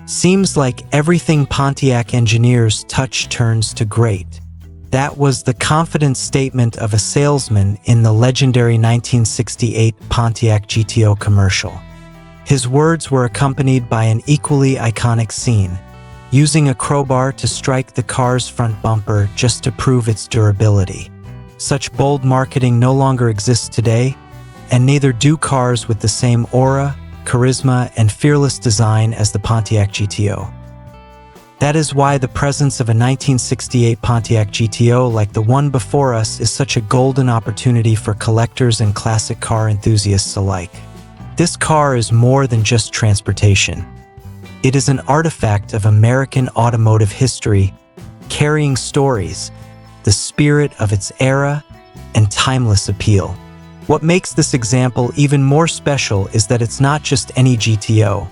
Seems like everything Pontiac engineers touch turns to great. That was the confident statement of a salesman in the legendary 1968 Pontiac GTO commercial. His words were accompanied by an equally iconic scene, using a crowbar to strike the car's front bumper just to prove its durability. Such bold marketing no longer exists today, and neither do cars with the same aura, charisma, and fearless design as the Pontiac GTO. That is why the presence of a 1968 Pontiac GTO like the one before us is such a golden opportunity for collectors and classic car enthusiasts alike. This car is more than just transportation. It is an artifact of American automotive history, carrying stories, the spirit of its era, and timeless appeal. What makes this example even more special is that it's not just any GTO.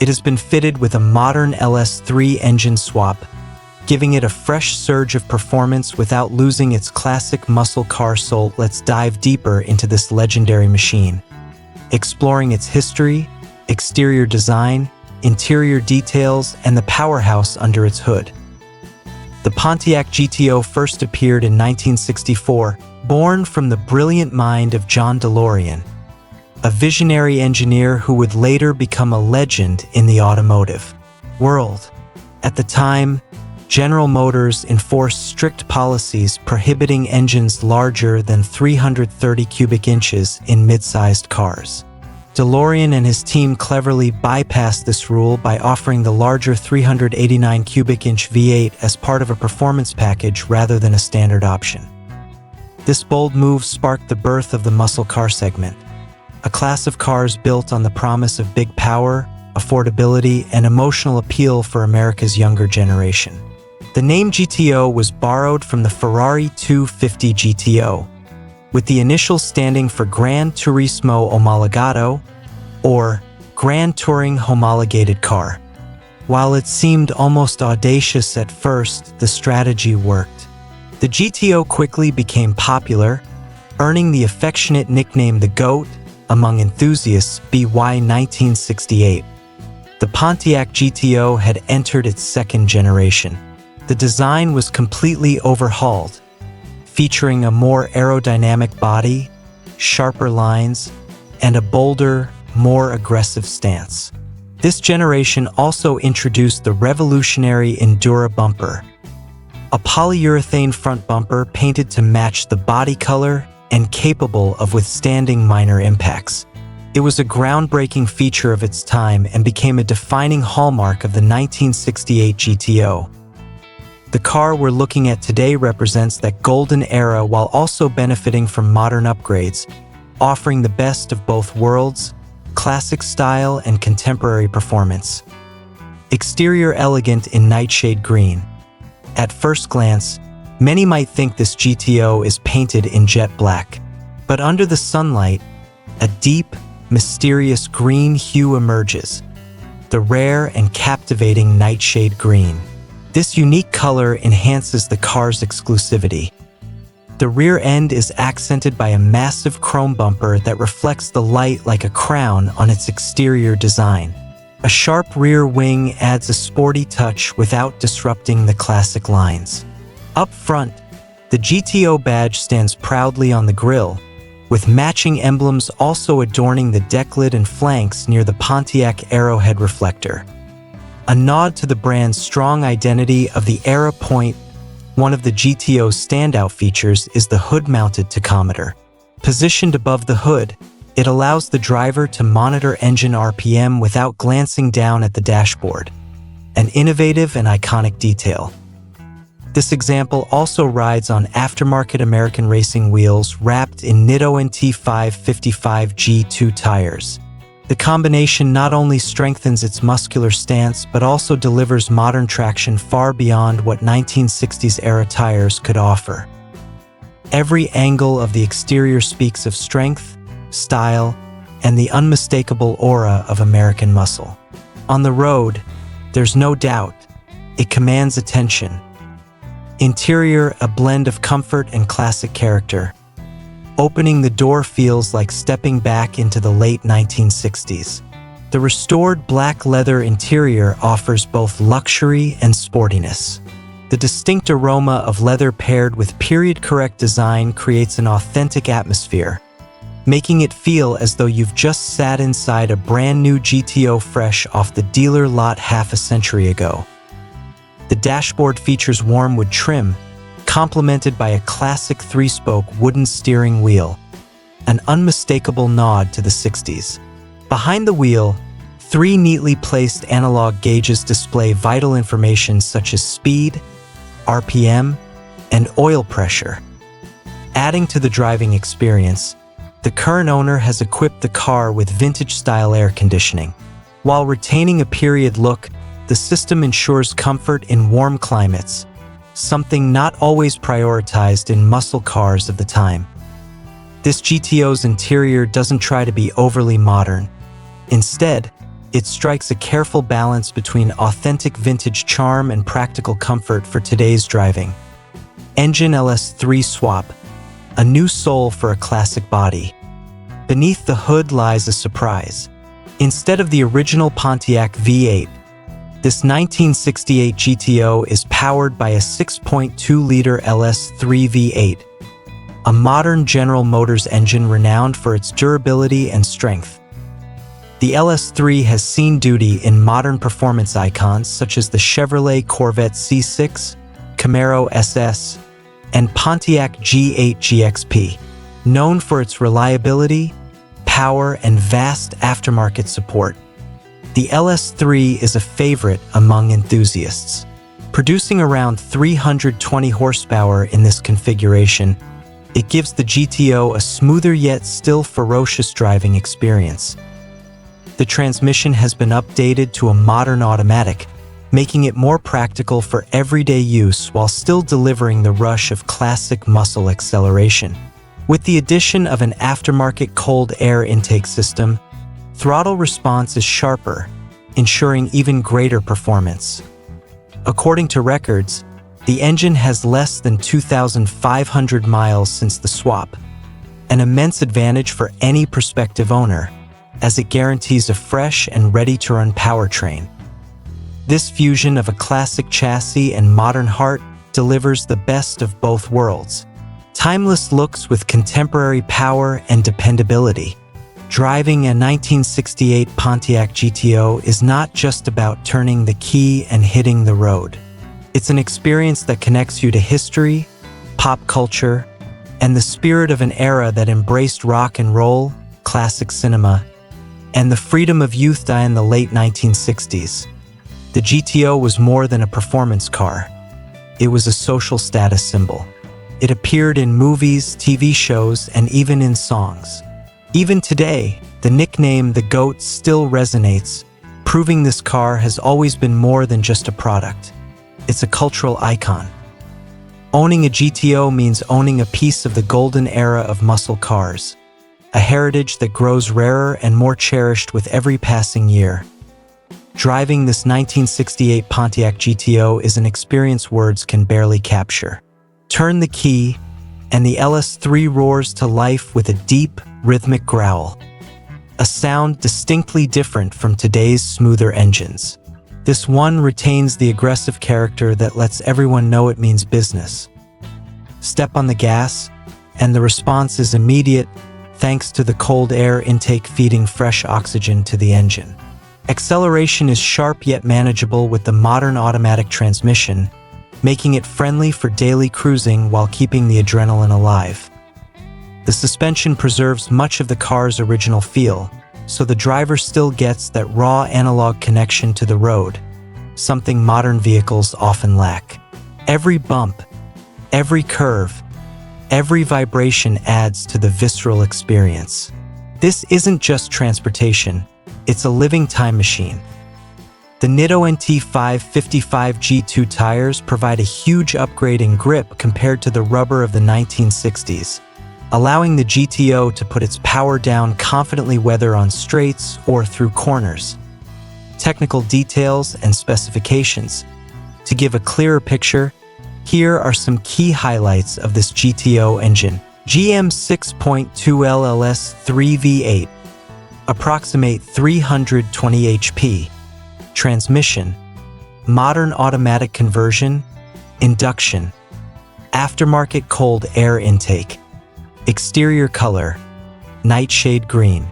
It has been fitted with a modern LS3 engine swap, giving it a fresh surge of performance without losing its classic muscle car soul. Let's dive deeper into this legendary machine, exploring its history, exterior design, interior details, and the powerhouse under its hood. The Pontiac GTO first appeared in 1964, born from the brilliant mind of John DeLorean, a visionary engineer who would later become a legend in the automotive world. At the time, General Motors enforced strict policies prohibiting engines larger than 330 cubic inches in mid-sized cars. DeLorean and his team cleverly bypassed this rule by offering the larger 389 cubic inch V8 as part of a performance package rather than a standard option. This bold move sparked the birth of the muscle car segment, a class of cars built on the promise of big power, affordability, and emotional appeal for America's younger generation. The name GTO was borrowed from the Ferrari 250 GTO, with the initials standing for Gran Turismo Omologato, or Grand Touring Homologated Car. While it seemed almost audacious at first, the strategy worked. The GTO quickly became popular, earning the affectionate nickname the GOAT among enthusiasts by 1968. The Pontiac GTO had entered its second generation. The design was completely overhauled, featuring a more aerodynamic body, sharper lines, and a bolder, more aggressive stance. This generation also introduced the revolutionary Endura bumper, a polyurethane front bumper painted to match the body color and capable of withstanding minor impacts. It was a groundbreaking feature of its time and became a defining hallmark of the 1968 GTO. The car we're looking at today represents that golden era while also benefiting from modern upgrades, offering the best of both worlds, classic style and contemporary performance. Exterior elegant in Nightshade Green. At first glance, many might think this GTO is painted in jet black, but under the sunlight, a deep, mysterious green hue emerges, the rare and captivating Nightshade Green. This unique color enhances the car's exclusivity. The rear end is accented by a massive chrome bumper that reflects the light like a crown on its exterior design. A sharp rear wing adds a sporty touch without disrupting the classic lines. Up front, the GTO badge stands proudly on the grille, with matching emblems also adorning the deck lid and flanks near the Pontiac arrowhead reflector. A nod to the brand's strong identity of the Era Point. One of the GTO's standout features is the hood-mounted tachometer. Positioned above the hood, it allows the driver to monitor engine RPM without glancing down at the dashboard, an innovative and iconic detail. This example also rides on aftermarket American racing wheels wrapped in Nitto NT555 G2 tires. The combination not only strengthens its muscular stance but also delivers modern traction far beyond what 1960s-era tires could offer. Every angle of the exterior speaks of strength, style, and the unmistakable aura of American muscle. On the road, there's no doubt, it commands attention. Interior, a blend of comfort and classic character. Opening the door feels like stepping back into the late 1960s. The restored black leather interior offers both luxury and sportiness. The distinct aroma of leather paired with period-correct design creates an authentic atmosphere, making it feel as though you've just sat inside a brand new GTO fresh off the dealer lot half a century ago. The dashboard features warm wood trim, complemented by a classic 3-spoke wooden steering wheel, an unmistakable nod to the 60s. Behind the wheel, 3 neatly placed analog gauges display vital information such as speed, RPM, and oil pressure. Adding to the driving experience, the current owner has equipped the car with vintage-style air conditioning. While retaining a period look, the system ensures comfort in warm climates, something not always prioritized in muscle cars of the time. This GTO's interior doesn't try to be overly modern. Instead, it strikes a careful balance between authentic vintage charm and practical comfort for today's driving. Engine LS3 swap, a new soul for a classic body. Beneath the hood lies a surprise. Instead of the original Pontiac V8, this 1968 GTO is powered by a 6.2-liter LS3 V8, a modern General Motors engine renowned for its durability and strength. The LS3 has seen duty in modern performance icons such as the Chevrolet Corvette C6, Camaro SS, and Pontiac G8 GXP. Known for its reliability, power, and vast aftermarket support, the LS3 is a favorite among enthusiasts. Producing around 320 horsepower in this configuration, it gives the GTO a smoother yet still ferocious driving experience. The transmission has been updated to a modern automatic, making it more practical for everyday use while still delivering the rush of classic muscle acceleration. With the addition of an aftermarket cold air intake system, throttle response is sharper, ensuring even greater performance. According to records, the engine has less than 2,500 miles since the swap, an immense advantage for any prospective owner, as it guarantees a fresh and ready-to-run powertrain. This fusion of a classic chassis and modern heart delivers the best of both worlds. Timeless looks with contemporary power and dependability. Driving a 1968 Pontiac GTO is not just about turning the key and hitting the road. It's an experience that connects you to history, pop culture, and the spirit of an era that embraced rock and roll, classic cinema, and the freedom of youth in the late 1960s. The GTO was more than a performance car. It was a social status symbol. It appeared in movies, TV shows, and even in songs. Even today, the nickname the GOAT still resonates, proving this car has always been more than just a product. It's a cultural icon. Owning a GTO means owning a piece of the golden era of muscle cars, a heritage that grows rarer and more cherished with every passing year. Driving this 1968 Pontiac GTO is an experience words can barely capture. Turn the key, and the LS3 roars to life with a deep, rhythmic growl, a sound distinctly different from today's smoother engines. This one retains the aggressive character that lets everyone know it means business. Step on the gas, and the response is immediate, thanks to the cold air intake feeding fresh oxygen to the engine. Acceleration is sharp yet manageable with the modern automatic transmission, making it friendly for daily cruising while keeping the adrenaline alive. The suspension preserves much of the car's original feel, so the driver still gets that raw analog connection to the road, something modern vehicles often lack. Every bump, every curve, every vibration adds to the visceral experience. This isn't just transportation, it's a living time machine. The Nitto NT555 G2 tires provide a huge upgrade in grip compared to the rubber of the 1960s, allowing the GTO to put its power down confidently whether on straights or through corners. Technical details and specifications. To give a clearer picture, here are some key highlights of this GTO engine. GM 6.2L LS3 V8. approximate 320 HP. Transmission, modern automatic conversion, induction, aftermarket cold air intake. Exterior color, Nightshade Green.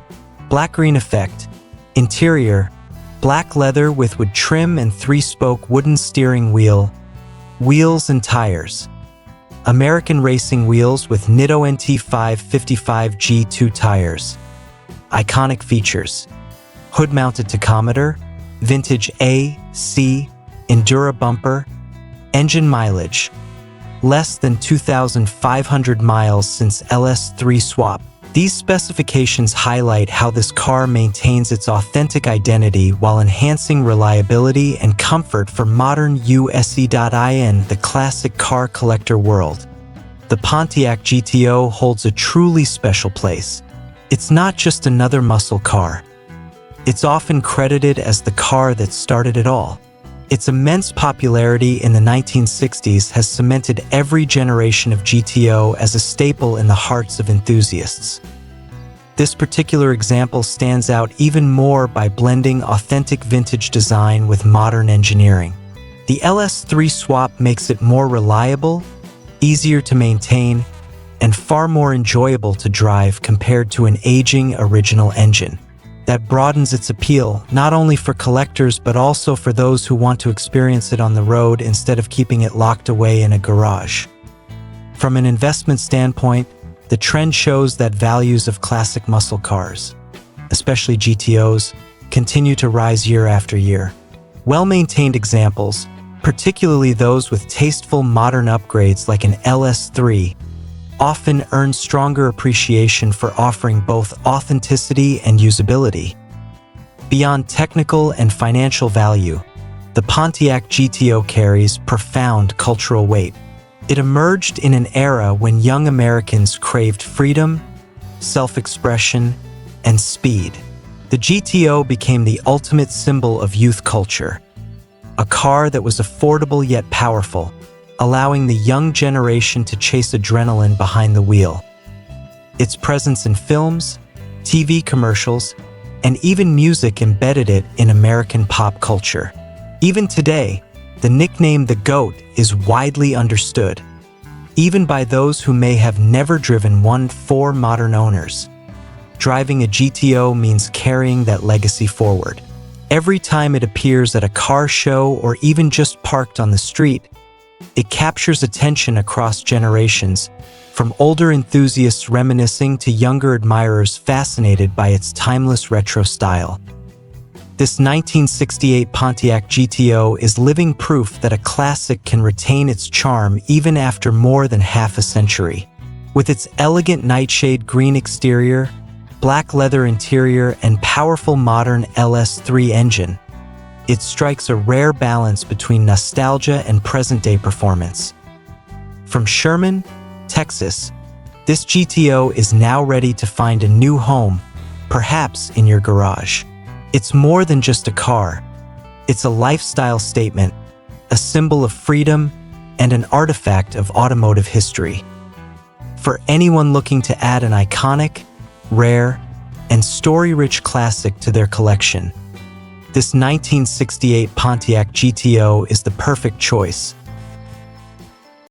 Black-green effect. Interior, black leather with wood trim and 3-spoke wooden steering wheel. Wheels and tires. American racing wheels with Nitto NT555 G2 tires. Iconic features. Hood-mounted tachometer, vintage A/C, Endura bumper. Engine mileage, less than 2,500 miles since LS3 swap. These specifications highlight how this car maintains its authentic identity while enhancing reliability and comfort for modern USE.in, the classic car collector world. The Pontiac GTO holds a truly special place. It's not just another muscle car. It's often credited as the car that started it all. Its immense popularity in the 1960s has cemented every generation of GTO as a staple in the hearts of enthusiasts. This particular example stands out even more by blending authentic vintage design with modern engineering. The LS3 swap makes it more reliable, easier to maintain, and far more enjoyable to drive compared to an aging original engine. That broadens its appeal, not only for collectors but also for those who want to experience it on the road instead of keeping it locked away in a garage. From an investment standpoint, the trend shows that values of classic muscle cars, especially GTOs, continue to rise year after year. Well-maintained examples, particularly those with tasteful modern upgrades like an LS3, often earn stronger appreciation for offering both authenticity and usability. Beyond technical and financial value, the Pontiac GTO carries profound cultural weight. It emerged in an era when young Americans craved freedom, self-expression, and speed. The GTO became the ultimate symbol of youth culture, a car that was affordable yet powerful, allowing the young generation to chase adrenaline behind the wheel. Its presence in films, TV commercials, and even music embedded it in American pop culture. Even today, the nickname the GOAT is widely understood, even by those who may have never driven one for modern owners. Driving a GTO means carrying that legacy forward. Every time it appears at a car show or even just parked on the street, it captures attention across generations, from older enthusiasts reminiscing to younger admirers fascinated by its timeless retro style. This 1968 Pontiac GTO is living proof that a classic can retain its charm even after more than half a century. With its elegant Nightshade Green exterior, black leather interior, and powerful modern LS3 engine, it strikes a rare balance between nostalgia and present-day performance. From Sherman, Texas, this GTO is now ready to find a new home, perhaps in your garage. It's more than just a car. It's a lifestyle statement, a symbol of freedom, and an artifact of automotive history. For anyone looking to add an iconic, rare, and story-rich classic to their collection, this 1968 Pontiac GTO is the perfect choice.